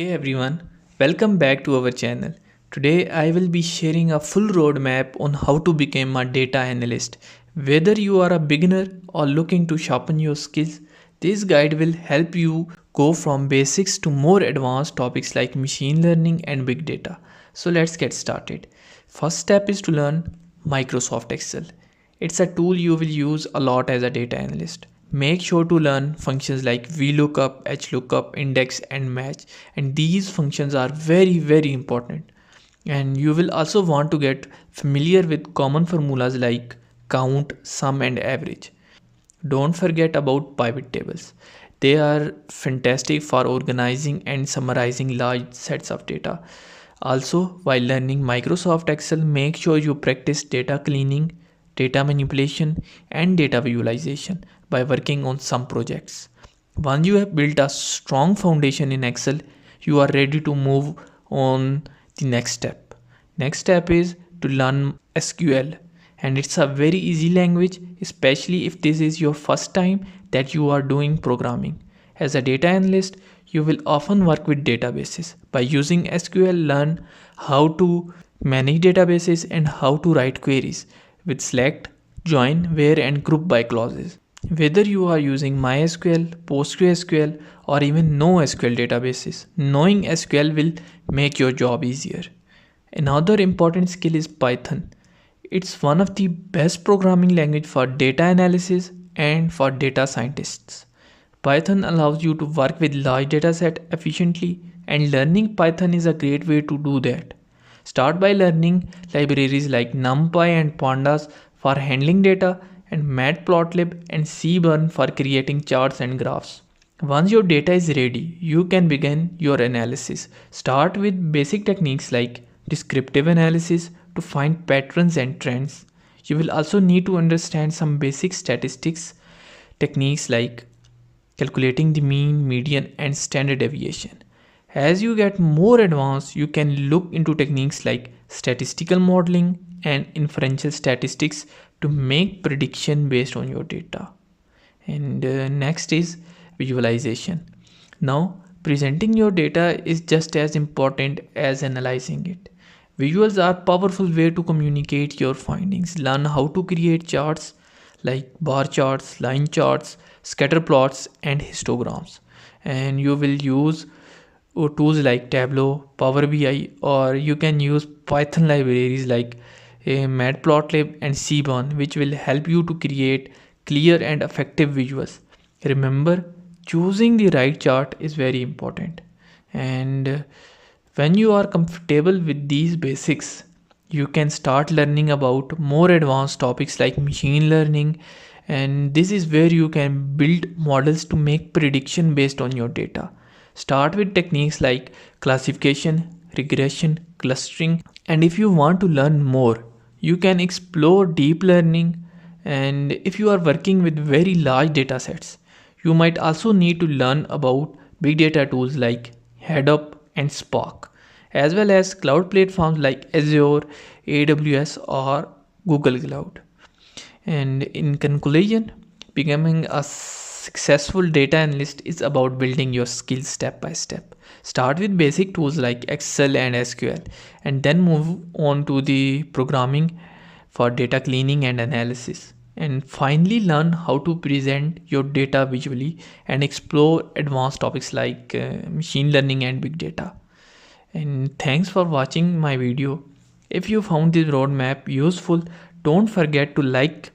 Hey everyone, welcome back to our channel. Today I will be sharing a full roadmap on how to become a data analyst. Whether you are a beginner or looking to sharpen your skills, this guide will help you go from basics to more advanced topics like machine learning and big data. So let's get started. First step is to learn Microsoft Excel. It's a tool you will use a lot as a data analyst. Make sure to learn functions like VLOOKUP, HLOOKUP, index and match, and these functions are very important. And you will also want to get familiar with common formulas like count, sum and average. Don't forget about pivot tables. They are fantastic for organizing and summarizing large sets of data. Also, while learning Microsoft Excel, make sure you practice data cleaning, data manipulation, and data visualization by working on some projects. Once you have built a strong foundation in Excel, you are ready to move on the next step. Next step is to learn SQL, and it's a very easy language, especially if this is your first time that you are doing programming. As a data analyst, you will often work with databases. By using SQL, learn how to manage databases and how to write queries with select, join, where and group by clauses. Whether you are using MySQL, PostgreSQL or even NoSQL databases, knowing SQL will make your job easier. Another important skill is Python. It's one of the best programming language for data analysis and for data scientists. Python allows you to work with large dataset efficiently, and learning Python is a great way to do that. Start by learning libraries like NumPy and Pandas for handling data and Matplotlib and Seaborn for creating charts and graphs. Once your data is ready, you can begin your analysis. Start with basic techniques like descriptive analysis to find patterns and trends. You will also need to understand some basic statistics techniques like calculating the mean, median, and standard deviation. As you get more advanced, you can look into techniques like statistical modeling and inferential statistics to make prediction based on your data. And next is visualization. Now, presenting your data is just as important as analyzing it. Visuals are powerful way to communicate your findings. Learn how to create charts like bar charts, line charts, scatter plots and histograms. And you will use tools like Tableau, Power BI, or you can use Python libraries like Matplotlib and Seaborn, which will help you to create clear and effective visuals. Remember, choosing the right chart is very important. And when you are comfortable with these basics, you can start learning about more advanced topics like machine learning, and this is where you can build models to make prediction based on your data. Start with techniques like classification, regression, clustering, and if you want to learn more, you can explore deep learning. And if you are working with very large data sets, you might also need to learn about big data tools like Hadoop and Spark, as well as cloud platforms like Azure, AWS, or Google Cloud. And in conclusion, becoming a successful data analyst is about building your skills step by step. Start with basic tools like Excel and SQL, and then move on to the programming for data cleaning and analysis. And finally, learn how to present your data visually and explore advanced topics like machine learning and big data. And thanks for watching my video. If you found this roadmap useful, don't forget to like